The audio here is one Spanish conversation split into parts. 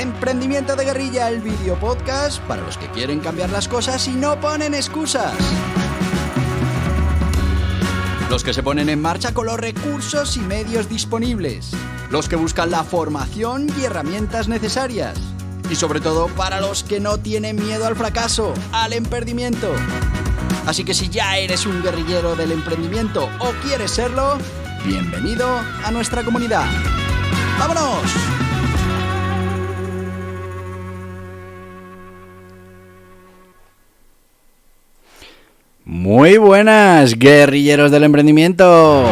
Emprendimiento de Guerrilla, el video podcast para los que quieren cambiar las cosas y no ponen excusas. Los que se ponen en marcha con los recursos y medios disponibles. Los que buscan la formación y herramientas necesarias. Y sobre todo para los que no tienen miedo al fracaso, al emprendimiento. Así que si ya eres un guerrillero del emprendimiento o quieres serlo, bienvenido a nuestra comunidad. ¡Vámonos! Muy buenas, guerrilleros del emprendimiento.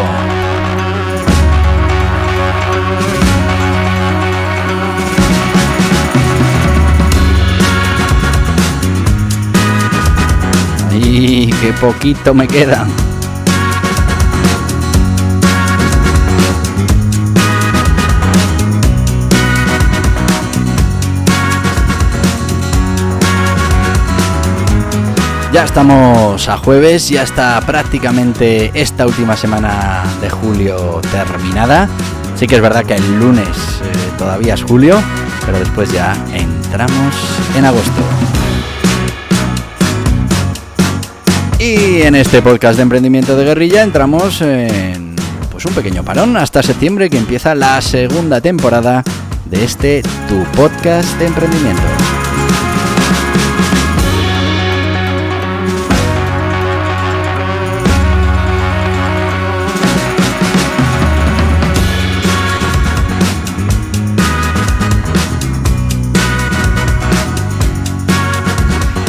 ¡Ay, qué poquito me queda! Ya estamos a jueves, ya está prácticamente esta última semana de julio terminada. Sí que es verdad que el lunes todavía es julio, pero después ya entramos en agosto. Y en este podcast de Emprendimiento de Guerrilla entramos en un pequeño parón hasta septiembre, que empieza la segunda temporada de este Tu Podcast de Emprendimiento.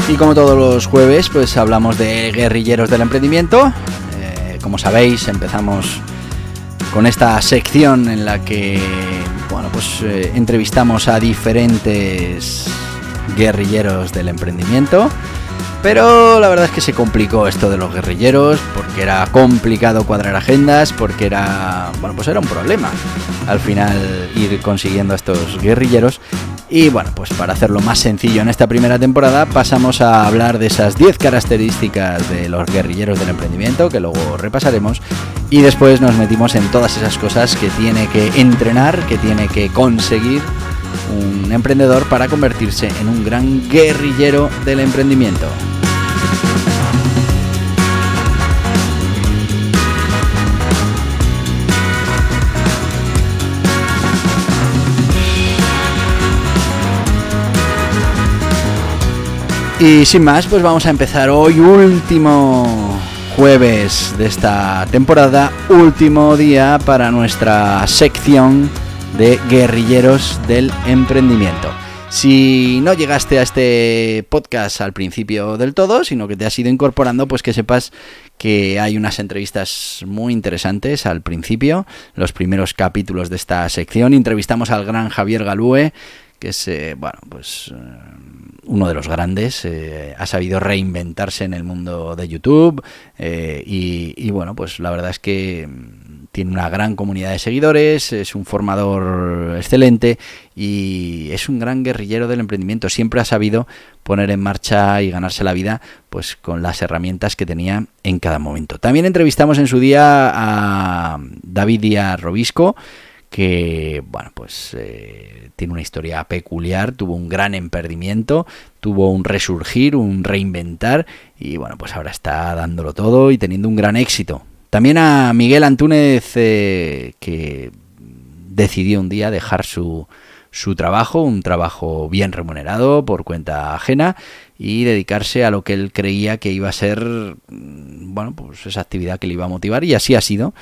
Y como todos los jueves, pues hablamos de guerrilleros del emprendimiento. Como sabéis, empezamos con esta sección en la que, entrevistamos a diferentes guerrilleros del emprendimiento. Pero la verdad es que se complicó esto de los guerrilleros, porque era complicado cuadrar agendas, porque era un problema al final ir consiguiendo a estos guerrilleros. Y para hacerlo más sencillo en esta primera temporada, pasamos a hablar de esas 10 características de los guerrilleros del emprendimiento, que luego repasaremos, y después nos metimos en todas esas cosas que tiene que entrenar, que tiene que conseguir un emprendedor para convertirse en un gran guerrillero del emprendimiento. Y sin más, pues vamos a empezar hoy, último jueves de esta temporada, último día para nuestra sección de guerrilleros del emprendimiento. Si no llegaste a este podcast al principio del todo, sino que te has ido incorporando, pues que sepas que hay unas entrevistas muy interesantes al principio, los primeros capítulos de esta sección. Entrevistamos al gran Javier Galúe, que es uno de los grandes, ha sabido reinventarse en el mundo de YouTube y la verdad es que tiene una gran comunidad de seguidores, es un formador excelente y es un gran guerrillero del emprendimiento. Siempre ha sabido poner en marcha y ganarse la vida pues con las herramientas que tenía en cada momento. También entrevistamos en su día a David Díaz Robisco, que tiene una historia peculiar, tuvo un gran emprendimiento, tuvo un resurgir, un reinventar y ahora está dándolo todo y teniendo un gran éxito. También a Miguel Antúnez, que decidió un día dejar su trabajo, un trabajo bien remunerado por cuenta ajena, y dedicarse a lo que él creía que iba a ser esa actividad que le iba a motivar, y así ha sido,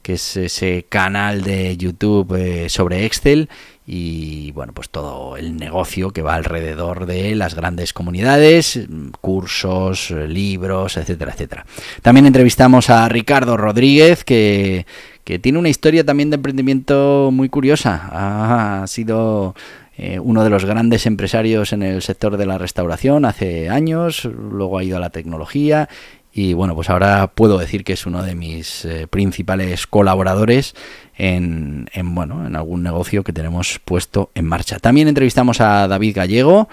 que es ese canal de YouTube sobre Excel y todo el negocio que va alrededor de las grandes comunidades, cursos, libros, etcétera, etcétera. También entrevistamos a Ricardo Rodríguez, que tiene una historia también de emprendimiento muy curiosa. Ha sido uno de los grandes empresarios en el sector de la restauración hace años, luego ha ido a la tecnología. Y ahora puedo decir que es uno de mis principales colaboradores en algún negocio que tenemos puesto en marcha. También entrevistamos a David Gallego,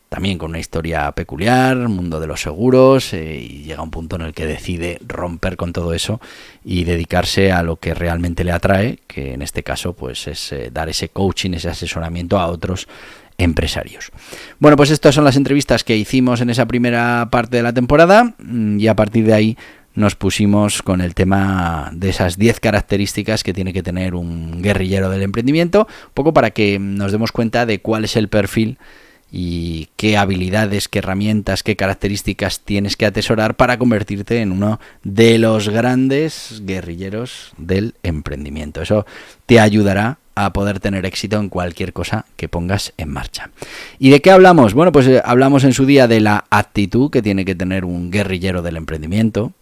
también con una historia peculiar, mundo de los seguros, y llega un punto en el que decide romper con todo eso y dedicarse a lo que realmente le atrae, que en este caso pues es dar ese coaching, ese asesoramiento a otros empresarios. Bueno, pues estas son las entrevistas que hicimos en esa primera parte de la temporada, y a partir de ahí nos pusimos con el tema de esas 10 características que tiene que tener un guerrillero del emprendimiento, un poco para que nos demos cuenta de cuál es el perfil y qué habilidades, qué herramientas, qué características tienes que atesorar para convertirte en uno de los grandes guerrilleros del emprendimiento. Eso te ayudará a poder tener éxito en cualquier cosa que pongas en marcha. ¿Y de qué hablamos? Bueno, pues hablamos en su día de la actitud que tiene que tener un guerrillero del emprendimiento.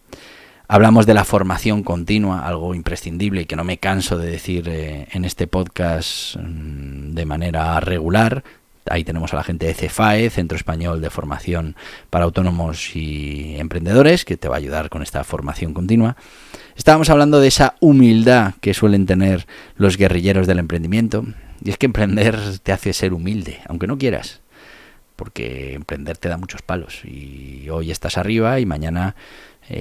Hablamos de la formación continua, algo imprescindible y que no me canso de decir en este podcast de manera regular. Ahí tenemos a la gente de CEFAE, Centro Español de Formación para Autónomos y Emprendedores, que te va a ayudar con esta formación continua. Estábamos hablando de esa humildad que suelen tener los guerrilleros del emprendimiento. Y es que emprender te hace ser humilde, aunque no quieras, porque emprender te da muchos palos. Y hoy estás arriba y mañana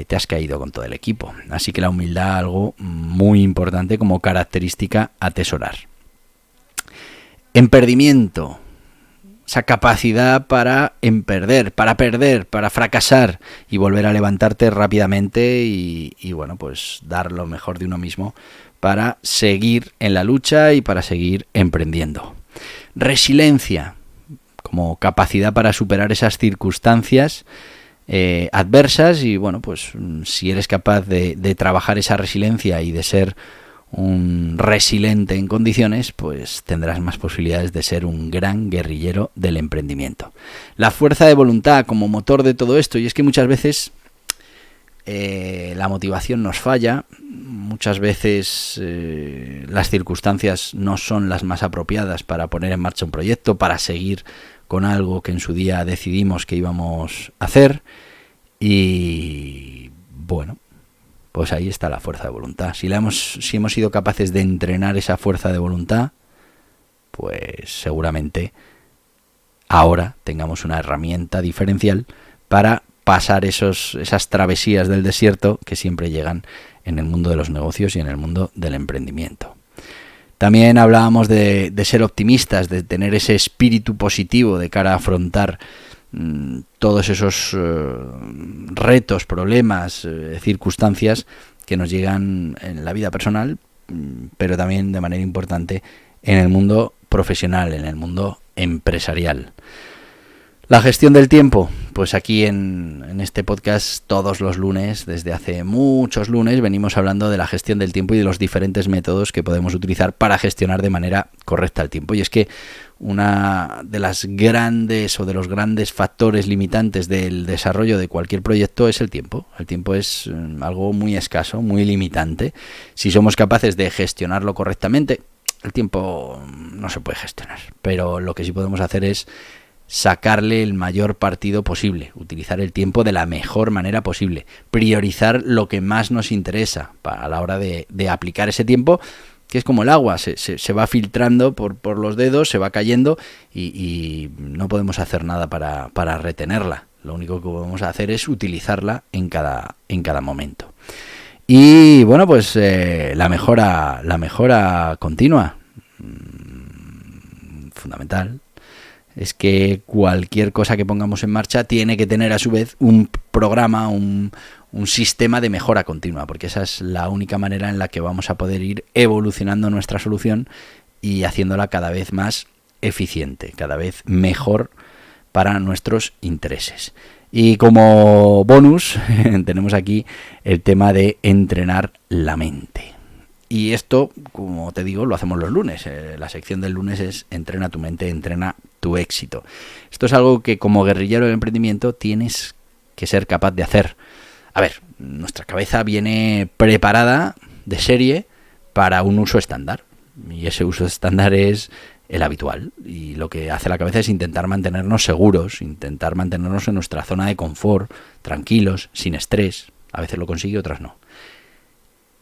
te has caído con todo el equipo. Así que la humildad, algo muy importante como característica a atesorar. Emperdimiento. Esa capacidad para perder, para fracasar y volver a levantarte rápidamente y bueno, pues dar lo mejor de uno mismo para seguir en la lucha y para seguir emprendiendo. Resiliencia, como capacidad para superar esas circunstancias adversas y bueno, pues si eres capaz de trabajar esa resiliencia y de ser un resiliente en condiciones, pues tendrás más posibilidades de ser un gran guerrillero del emprendimiento. La fuerza de voluntad como motor de todo esto, y es que muchas veces la motivación nos falla, muchas veces las circunstancias no son las más apropiadas para poner en marcha un proyecto, para seguir con algo que en su día decidimos que íbamos a hacer, y bueno, pues ahí está la fuerza de voluntad. Si hemos sido capaces de entrenar esa fuerza de voluntad, pues seguramente ahora tengamos una herramienta diferencial para pasar esas travesías del desierto que siempre llegan en el mundo de los negocios y en el mundo del emprendimiento. También hablábamos de ser optimistas, de tener ese espíritu positivo de cara a afrontar todos esos retos, problemas, circunstancias que nos llegan en la vida personal, pero también de manera importante en el mundo profesional, en el mundo empresarial. La gestión del tiempo, pues aquí en este podcast todos los lunes, desde hace muchos lunes, venimos hablando de la gestión del tiempo y de los diferentes métodos que podemos utilizar para gestionar de manera correcta el tiempo. Y es que una de las grandes o de los grandes factores limitantes del desarrollo de cualquier proyecto es el tiempo. El tiempo es algo muy escaso, muy limitante. Si somos capaces de gestionarlo correctamente, el tiempo no se puede gestionar, pero lo que sí podemos hacer es sacarle el mayor partido posible, utilizar el tiempo de la mejor manera posible, priorizar lo que más nos interesa a la hora de aplicar ese tiempo, que es como el agua, se va filtrando por los dedos, se va cayendo y no podemos hacer nada para retenerla. Lo único que podemos hacer es utilizarla en cada momento. Y bueno, pues la mejora continua, fundamental. Es que cualquier cosa que pongamos en marcha tiene que tener a su vez un programa, un sistema de mejora continua, porque esa es la única manera en la que vamos a poder ir evolucionando nuestra solución y haciéndola cada vez más eficiente, cada vez mejor para nuestros intereses. Y como bonus tenemos aquí el tema de entrenar la mente. Y esto, como te digo, lo hacemos los lunes. La sección del lunes es entrena tu mente, entrena tu éxito. Esto es algo que como guerrillero del emprendimiento tienes que ser capaz de hacer. A ver, nuestra cabeza viene preparada de serie para un uso estándar. Y ese uso estándar es el habitual. Y lo que hace la cabeza es intentar mantenernos seguros, intentar mantenernos en nuestra zona de confort, tranquilos, sin estrés. A veces lo consigue, otras no.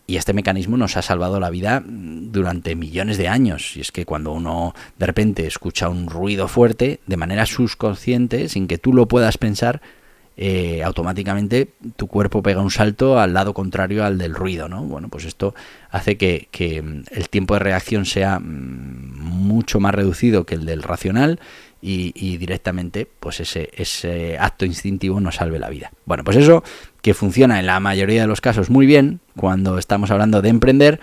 Y este mecanismo nos ha salvado la vida durante millones de años. Y es que cuando uno de repente escucha un ruido fuerte, de manera subconsciente, sin que tú lo puedas pensar, automáticamente tu cuerpo pega un salto al lado contrario al del ruido, ¿no? Bueno, pues esto hace que el tiempo de reacción sea mucho más reducido que el del racional y directamente pues ese acto instintivo nos salve la vida. Bueno, pues eso que funciona en la mayoría de los casos muy bien cuando estamos hablando de emprender,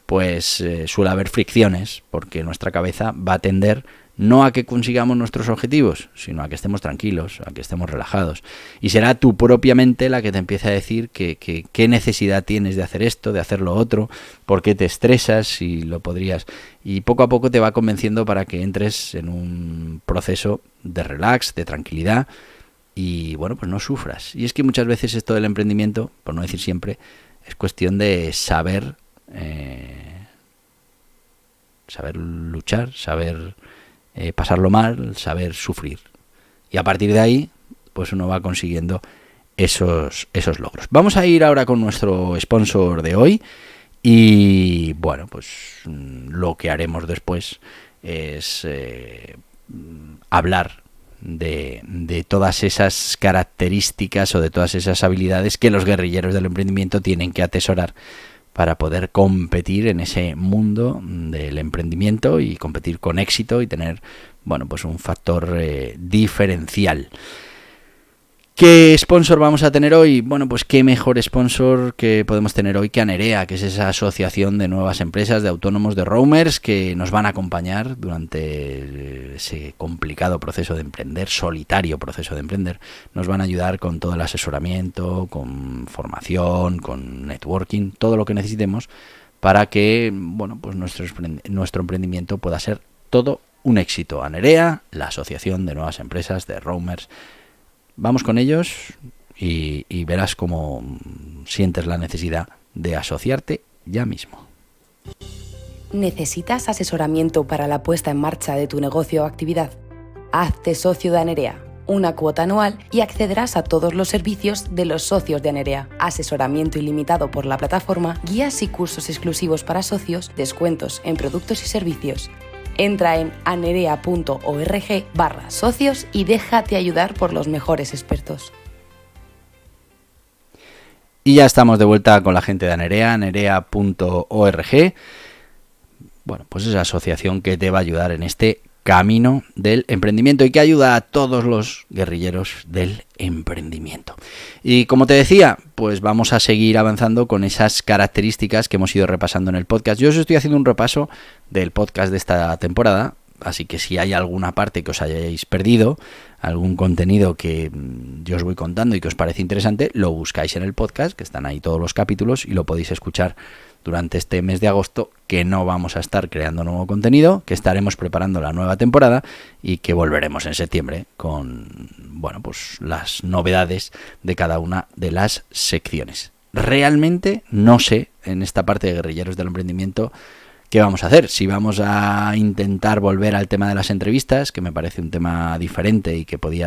pues suele haber fricciones porque nuestra cabeza va a tender no a que consigamos nuestros objetivos, sino a que estemos tranquilos, a que estemos relajados. Y será tu propia mente la que te empiece a decir qué necesidad tienes de hacer esto, de hacer lo otro, por qué te estresas, si lo podrías. Y poco a poco te va convenciendo para que entres en un proceso de relax, de tranquilidad y, bueno, pues no sufras. Y es que muchas veces esto del emprendimiento, por no decir siempre, es cuestión de saber luchar, saber pasarlo mal, saber sufrir. Y a partir de ahí, pues uno va consiguiendo esos logros. Vamos a ir ahora con nuestro sponsor de hoy y, bueno, pues lo que haremos después es hablar de todas esas características o de todas esas habilidades que los guerrilleros del emprendimiento tienen que atesorar para poder competir en ese mundo del emprendimiento y competir con éxito y tener, bueno, pues un factor diferencial. ¿Qué sponsor vamos a tener hoy? Bueno, pues qué mejor sponsor que podemos tener hoy que Anerea, que es esa asociación de nuevas empresas, de autónomos, de roamers, que nos van a acompañar durante ese complicado proceso de emprender, solitario proceso de emprender. Nos van a ayudar con todo el asesoramiento, con formación, con networking, todo lo que necesitemos para que, bueno, pues nuestro emprendimiento pueda ser todo un éxito. Anerea, la asociación de nuevas empresas, de roamers. Vamos con ellos y verás cómo sientes la necesidad de asociarte ya mismo. ¿Necesitas asesoramiento para la puesta en marcha de tu negocio o actividad? Hazte socio de Anerea, una cuota anual y accederás a todos los servicios de los socios de Anerea. Asesoramiento ilimitado por la plataforma, guías y cursos exclusivos para socios, descuentos en productos y servicios. Entra en anerea.org/socios y déjate ayudar por los mejores expertos. Y ya estamos de vuelta con la gente de Anerea, anerea.org. Bueno, pues esa asociación que te va a ayudar en este camino del emprendimiento y que ayuda a todos los guerrilleros del emprendimiento. Y como te decía, pues vamos a seguir avanzando con esas características que hemos ido repasando en el podcast. Yo os estoy haciendo un repaso del podcast de esta temporada, así que si hay alguna parte que os hayáis perdido, algún contenido que yo os voy contando y que os parece interesante, lo buscáis en el podcast, que están ahí todos los capítulos y lo podéis escuchar durante este mes de agosto, que no vamos a estar creando nuevo contenido, que estaremos preparando la nueva temporada y que volveremos en septiembre con, bueno, pues las novedades de cada una de las secciones. Realmente no sé, en esta parte de Guerrilleros del Emprendimiento, qué vamos a hacer. Si vamos a intentar volver al tema de las entrevistas, que me parece un tema diferente y que puede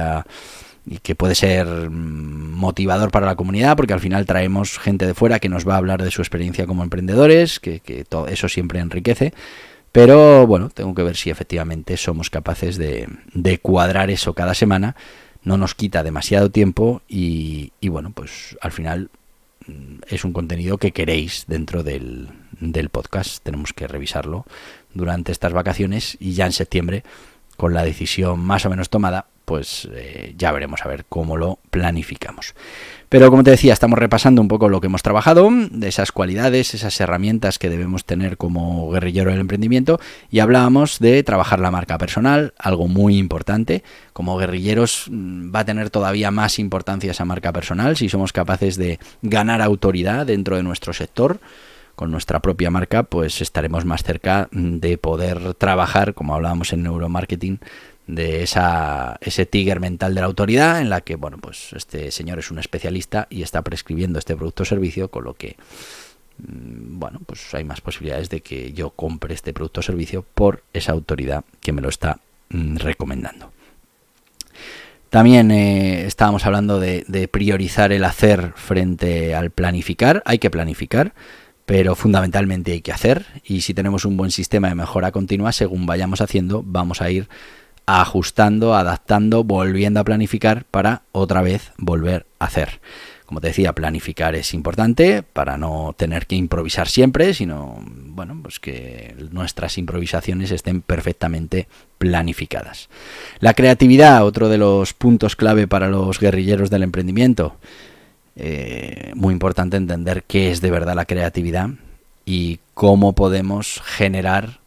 ser motivador para la comunidad, porque al final traemos gente de fuera que nos va a hablar de su experiencia como emprendedores, que todo eso siempre enriquece. Pero bueno, tengo que ver si efectivamente somos capaces de cuadrar eso cada semana. No nos quita demasiado tiempo y bueno, pues al final es un contenido que queréis dentro del podcast. Tenemos que revisarlo durante estas vacaciones y ya en septiembre, con la decisión más o menos tomada, pues ya veremos a ver cómo lo planificamos. Pero como te decía, estamos repasando un poco lo que hemos trabajado, de esas cualidades, esas herramientas que debemos tener como guerrillero del emprendimiento, y hablábamos de trabajar la marca personal, algo muy importante. Como guerrilleros va a tener todavía más importancia esa marca personal si somos capaces de ganar autoridad dentro de nuestro sector. Con nuestra propia marca, pues estaremos más cerca de poder trabajar, como hablábamos en neuromarketing, de ese tiger mental de la autoridad, en la que, bueno, pues este señor es un especialista y está prescribiendo este producto o servicio, con lo que, bueno, pues hay más posibilidades de que yo compre este producto o servicio por esa autoridad que me lo está recomendando. También estábamos hablando de priorizar el hacer frente al planificar. Hay que planificar, pero fundamentalmente hay que hacer, y si tenemos un buen sistema de mejora continua, según vayamos haciendo, vamos a ir ajustando, adaptando, volviendo a planificar para otra vez volver a hacer. Como te decía, planificar es importante para no tener que improvisar siempre, sino bueno, pues que nuestras improvisaciones estén perfectamente planificadas. La creatividad, otro de los puntos clave para los guerrilleros del emprendimiento. Muy importante entender qué es de verdad la creatividad y cómo podemos generar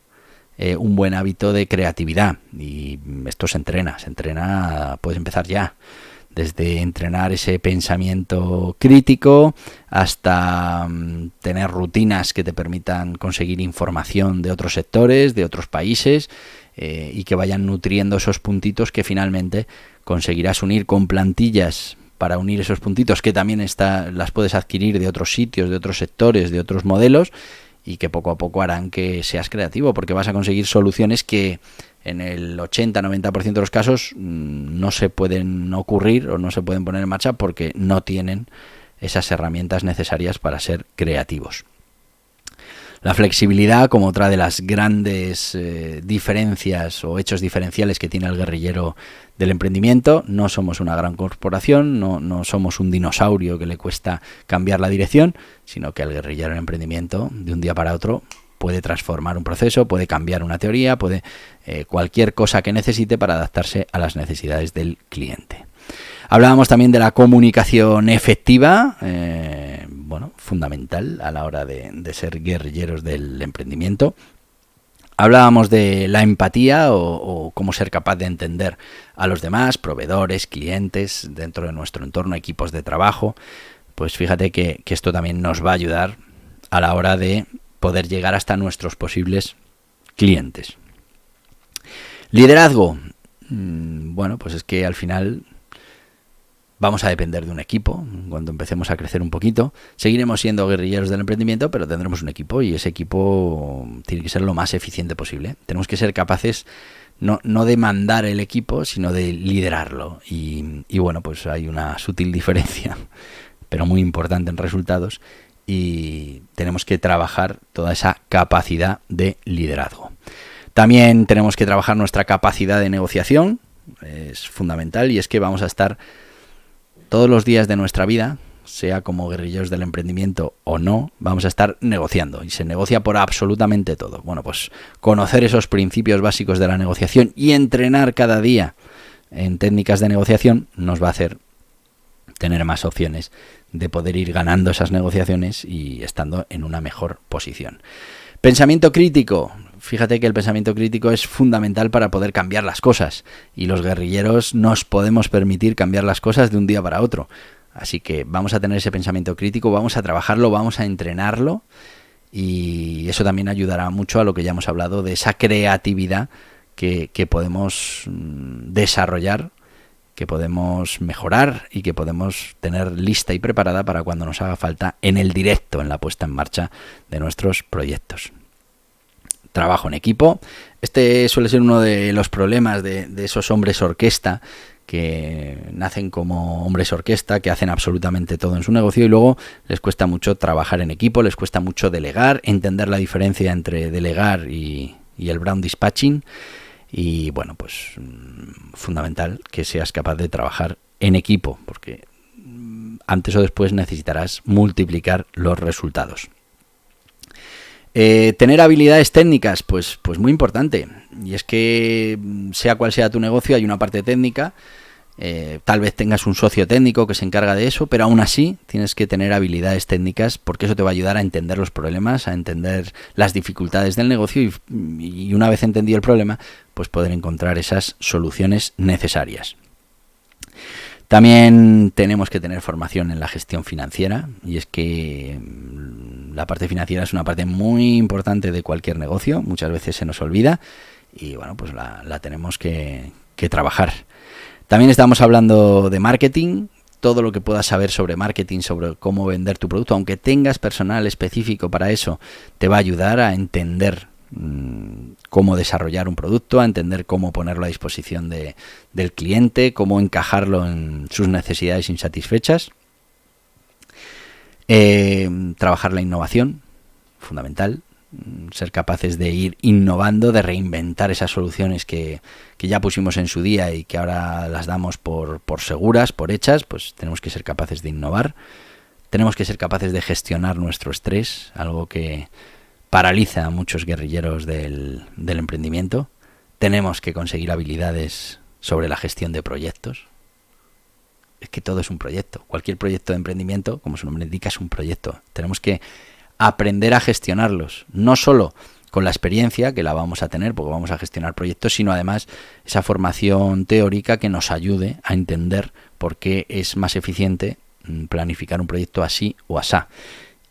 un buen hábito de creatividad. Y esto se entrena, puedes empezar ya. Desde entrenar ese pensamiento crítico hasta tener rutinas que te permitan conseguir información de otros sectores, de otros países, y que vayan nutriendo esos puntitos que finalmente conseguirás unir con plantillas para unir esos puntitos que también las puedes adquirir de otros sitios, de otros sectores, de otros modelos, y que poco a poco harán que seas creativo, porque vas a conseguir soluciones que en el 80-90% de los casos no se pueden ocurrir o no se pueden poner en marcha porque no tienen esas herramientas necesarias para ser creativos. La flexibilidad, como otra de las grandes diferencias o hechos diferenciales que tiene el guerrillero del emprendimiento. No somos una gran corporación, no somos un dinosaurio que le cuesta cambiar la dirección, sino que el guerrillero del emprendimiento, de un día para otro, puede transformar un proceso, puede cambiar una teoría, puede cualquier cosa que necesite para adaptarse a las necesidades del cliente. Hablábamos también de la comunicación efectiva, fundamental a la hora de ser guerrilleros del emprendimiento. Hablábamos de la empatía o cómo ser capaz de entender a los demás, proveedores, clientes, dentro de nuestro entorno, equipos de trabajo. Pues fíjate que esto también nos va a ayudar a la hora de poder llegar hasta nuestros posibles clientes. Liderazgo. Pues es que al final vamos a depender de un equipo. Cuando empecemos a crecer un poquito, seguiremos siendo guerrilleros del emprendimiento, pero tendremos un equipo y ese equipo tiene que ser lo más eficiente posible. Tenemos que ser capaces no de mandar el equipo, sino de liderarlo. Y pues hay una sutil diferencia, pero muy importante en resultados, y tenemos que trabajar toda esa capacidad de liderazgo. También tenemos que trabajar nuestra capacidad de negociación, es fundamental, y es que vamos a estar todos los días de nuestra vida, sea como guerrilleros del emprendimiento o no, vamos a estar negociando, y se negocia por absolutamente todo. Bueno, pues conocer esos principios básicos de la negociación y entrenar cada día en técnicas de negociación nos va a hacer tener más opciones de poder ir ganando esas negociaciones y estando en una mejor posición. Pensamiento crítico. Fíjate que el pensamiento crítico es fundamental para poder cambiar las cosas, y los guerrilleros nos podemos permitir cambiar las cosas de un día para otro. Así que vamos a tener ese pensamiento crítico, vamos a trabajarlo, vamos a entrenarlo, y eso también ayudará mucho a lo que ya hemos hablado de esa creatividad que podemos desarrollar, que podemos mejorar y que podemos tener lista y preparada para cuando nos haga falta en el directo, en la puesta en marcha de nuestros proyectos. Trabajo en equipo. Este suele ser uno de los problemas de esos hombres orquesta que nacen como hombres orquesta, que hacen absolutamente todo en su negocio y luego les cuesta mucho trabajar en equipo, les cuesta mucho delegar, entender la diferencia entre delegar y el brown dispatching. Y fundamental que seas capaz de trabajar en equipo, porque antes o después necesitarás multiplicar los resultados. Tener habilidades técnicas, pues muy importante, y es que sea cual sea tu negocio hay una parte técnica. Tal vez tengas un socio técnico que se encarga de eso, pero aún así tienes que tener habilidades técnicas, porque eso te va a ayudar a entender los problemas, a entender las dificultades del negocio y una vez entendido el problema, pues poder encontrar esas soluciones necesarias. También tenemos que tener formación en la gestión financiera, y es que la parte financiera es una parte muy importante de cualquier negocio, muchas veces se nos olvida y pues la tenemos que trabajar. También estamos hablando de marketing, todo lo que puedas saber sobre marketing, sobre cómo vender tu producto, aunque tengas personal específico para eso, te va a ayudar a entender cómo desarrollar un producto, a entender cómo ponerlo a disposición del cliente, cómo encajarlo en sus necesidades insatisfechas. Trabajar la innovación, fundamental. Ser capaces de ir innovando, de reinventar esas soluciones que ya pusimos en su día y que ahora las damos por seguras, por hechas, pues tenemos que ser capaces de innovar. Tenemos que ser capaces de gestionar nuestro estrés, algo que paraliza a muchos guerrilleros del emprendimiento. Tenemos que conseguir habilidades sobre la gestión de proyectos. Es que todo es un proyecto. Cualquier proyecto de emprendimiento, como su nombre indica, es un proyecto. Tenemos que aprender a gestionarlos, no solo con la experiencia, que la vamos a tener porque vamos a gestionar proyectos, sino además esa formación teórica que nos ayude a entender por qué es más eficiente planificar un proyecto así o asá.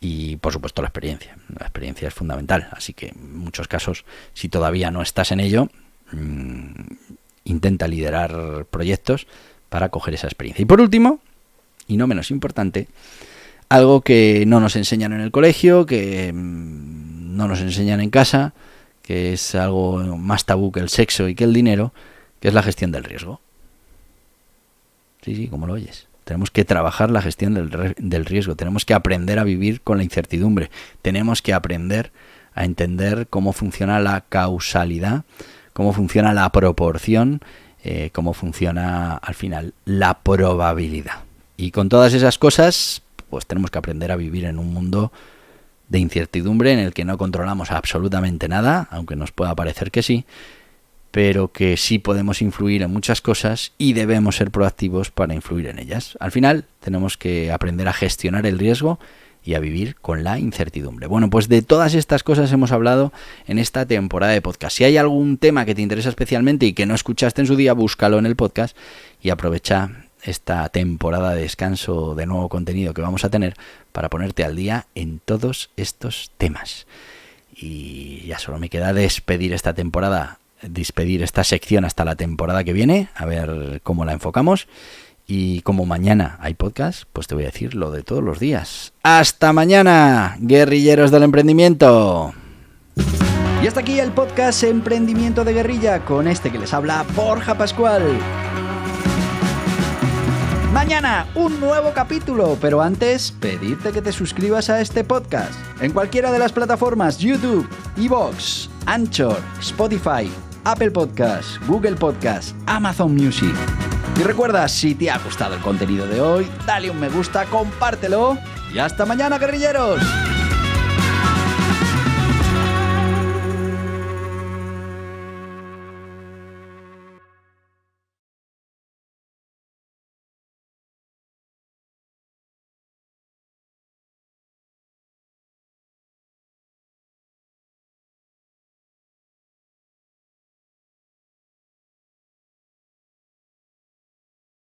Y por supuesto la experiencia es fundamental, así que en muchos casos, si todavía no estás en ello, intenta liderar proyectos para coger esa experiencia. Y por último, y no menos importante, algo que no nos enseñan en el colegio, que no nos enseñan en casa, que es algo más tabú que el sexo y que el dinero, que es la gestión del riesgo. Sí, como lo oyes. Tenemos que trabajar la gestión del riesgo, tenemos que aprender a vivir con la incertidumbre, tenemos que aprender a entender cómo funciona la causalidad, cómo funciona la proporción, cómo funciona al final la probabilidad. Y con todas esas cosas, pues tenemos que aprender a vivir en un mundo de incertidumbre en el que no controlamos absolutamente nada, aunque nos pueda parecer que sí, pero que sí podemos influir en muchas cosas y debemos ser proactivos para influir en ellas. Al final tenemos que aprender a gestionar el riesgo y a vivir con la incertidumbre. Bueno, pues de todas estas cosas hemos hablado en esta temporada de podcast. Si hay algún tema que te interesa especialmente y que no escuchaste en su día, búscalo en el podcast y aprovecha esta temporada de descanso de nuevo contenido que vamos a tener para ponerte al día en todos estos temas. Y ya solo me queda despedir esta temporada, despedir esta sección hasta la temporada que viene, a ver cómo la enfocamos. Y como mañana hay podcast, pues te voy a decir lo de todos los días. ¡Hasta mañana, guerrilleros del emprendimiento! Y hasta aquí el podcast Emprendimiento de Guerrilla, con este que les habla Borja Pascual. Mañana un nuevo capítulo, pero antes pedirte que te suscribas a este podcast en cualquiera de las plataformas YouTube, iVoox, Anchor, Spotify, Apple Podcasts, Google Podcasts, Amazon Music. Y recuerda, si te ha gustado el contenido de hoy, dale un me gusta, compártelo y hasta mañana, guerrilleros.